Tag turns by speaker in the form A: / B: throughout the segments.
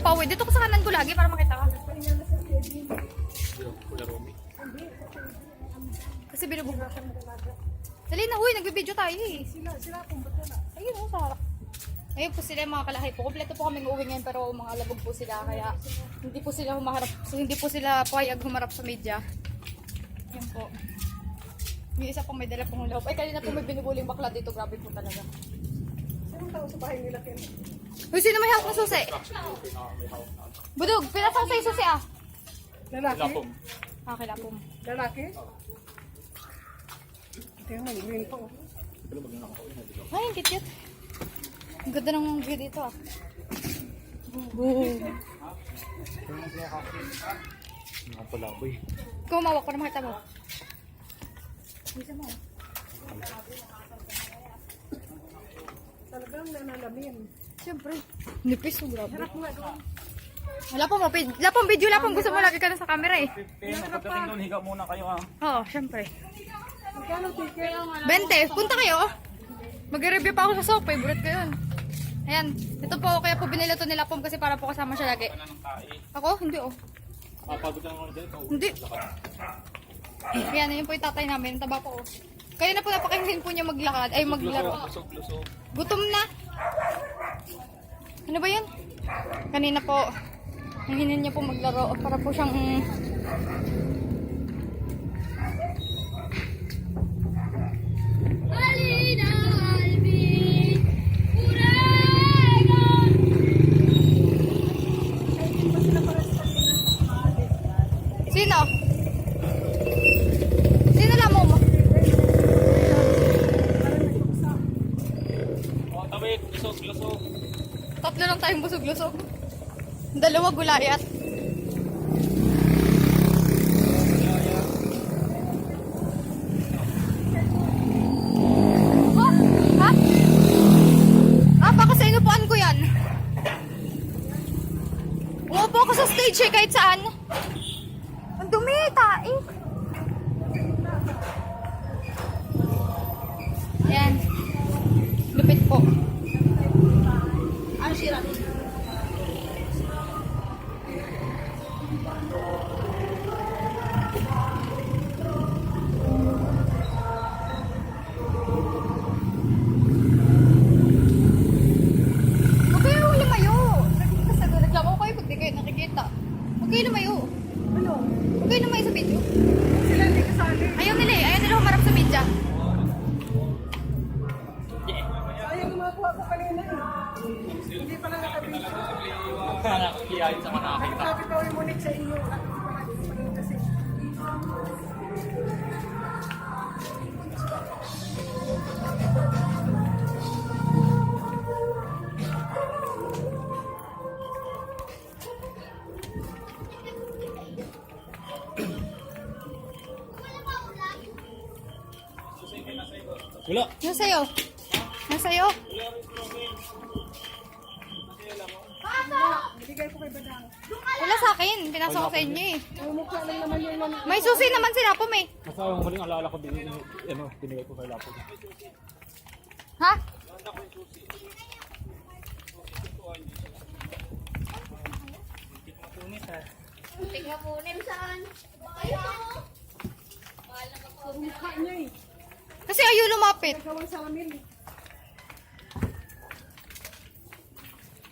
A: pauwi. Dito ko sa kanan ko lagi para makita ka. Kasi binubuga ka. Dali na, huy, nagbibideo tayo eh.
B: Sila, kumbat na.
A: Ayun, oh, sa harap. Ayun po sila yung mga kalahay po. Kompleto po kami uuwi ngayon pero mga labog po sila. Kaya hindi po sila humaharap. So, hindi po sila payag humarap sa media. Yan po. Yung isa pong may dala pong loob. Ay, kanina po may binubuling bakla dito. Grabe po talaga.
B: Sinong tao sa bahay nila, Ken?
A: Uy, sino may hawak ng susi? Budog, pinasang sa'yo susi ah.
B: Lalaki?
A: Ah, kilapom.
B: Lalaki? Kaya may green pa.
A: Ay, ang cute. Ang ganda ng view dito ah. Boom.
C: Mga palaboy.
A: Ikaw mawak para makita mo. Bisa mo.
B: Talagang nanalamin.
A: Siyempre. Nipis mo, grabe.
B: Harap mo nga doon.
A: Wala pong video, wala pong gusto mo lagi ka na sa camera eh.
C: Pagdating doon, higa muna kayo ah.
A: Oo, siyempre.
B: Magkano ticket?
A: 20, punta kayo. Mag-review pa ako sa soap, favorite ko yun. Ayan, ito po, kaya po binili ito nila Pom kasi para po kasama siya lagi. Ako? Hindi oh.
C: Pagod ka naman dito.
A: Hindi. Ayan, yun po yung tatay namin, taba po oh. Kaya na po napakainin po niya maglakad, ay maglaro.
C: Lusog.
A: Gutom na. Ano ba yun? Kanina po, hihinin niya po maglaro para po siyang... Sino? Sino lang mo?
C: Oh, tawid. Lusog.
A: Tatlo lang tayong busog-lusog. Dalawa gulayat. Oh, ha? Ah, baka sa inupuan ko yan. Umupo ako sa stage eh, kahit saan. Ang dumi, tae. Yan. Lupit po. Ano sira? Huwag kayo lumayo. Nagreklamo kayo pag di kayo nakikita. Huwag kayo lumayo.
B: Ano?
A: Huwag kayo lumayo sa video.
B: Sila hindi kasali.
A: Ayaw nila humarap sa media.
B: Sayang makuha ko kanina eh. Hindi pala nakabili.
C: Nakakiyain sa manakita.
B: Sabi ko yung munit sa inyo. At pala kasi.
C: Wala.
A: Nasa'yo? Nasa'yo?
B: Bigay ko kay Badang.
A: Wala sa akin. Pinasok ko sa inyo eh.
B: Ang mukha lang naman yung mga.
A: May susi naman sila po may.
C: Kasi yung huling alala ko, binigay ko kay Lapo.
A: Ha? Tingnan mo na saan?
B: Ang mukha niya eh.
A: Kasi ayaw lumapit.
B: Nagawang sa amin.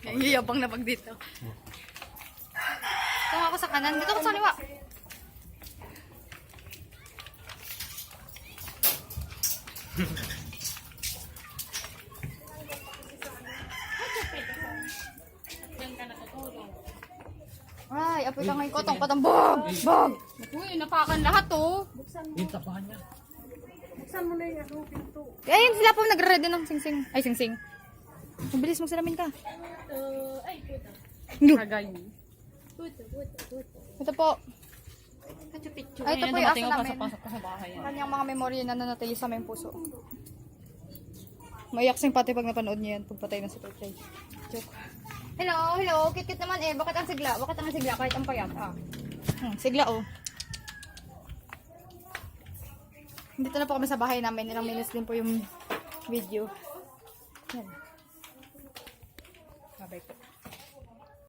A: Yayabang na pag dito. Ito ako sa kanan. Dito ako sa kaliwa. Ay, apoy ka ngayon ko. Patang bog! Bog! Uy, napakan lahat oh.
C: Yung tapahan niya.
B: Buksan mo na yung ano, pinto.
A: Ayun sila po nagre-ready ng singsing. Ay, singsing. Mabilis magsalamin ka.
B: Ay, puta.
A: Kagay.
B: Puta.
A: Ito po. Ay, ito po yung aso namin.
C: Pasok ko sa bahay.
A: Kanyang mga memorya na nanatili sa aming puso. Maiyak simpati pag napanood niyo yan. Pagpatay na si Tetay. Joke. Hello. Kit-kit naman eh. Bakit ang sigla? Kahit ang payat. Ah. Sigla oh. Dito na po kami sa bahay namin. Ilang minutes din po yung video. Yan. Bye-bye po.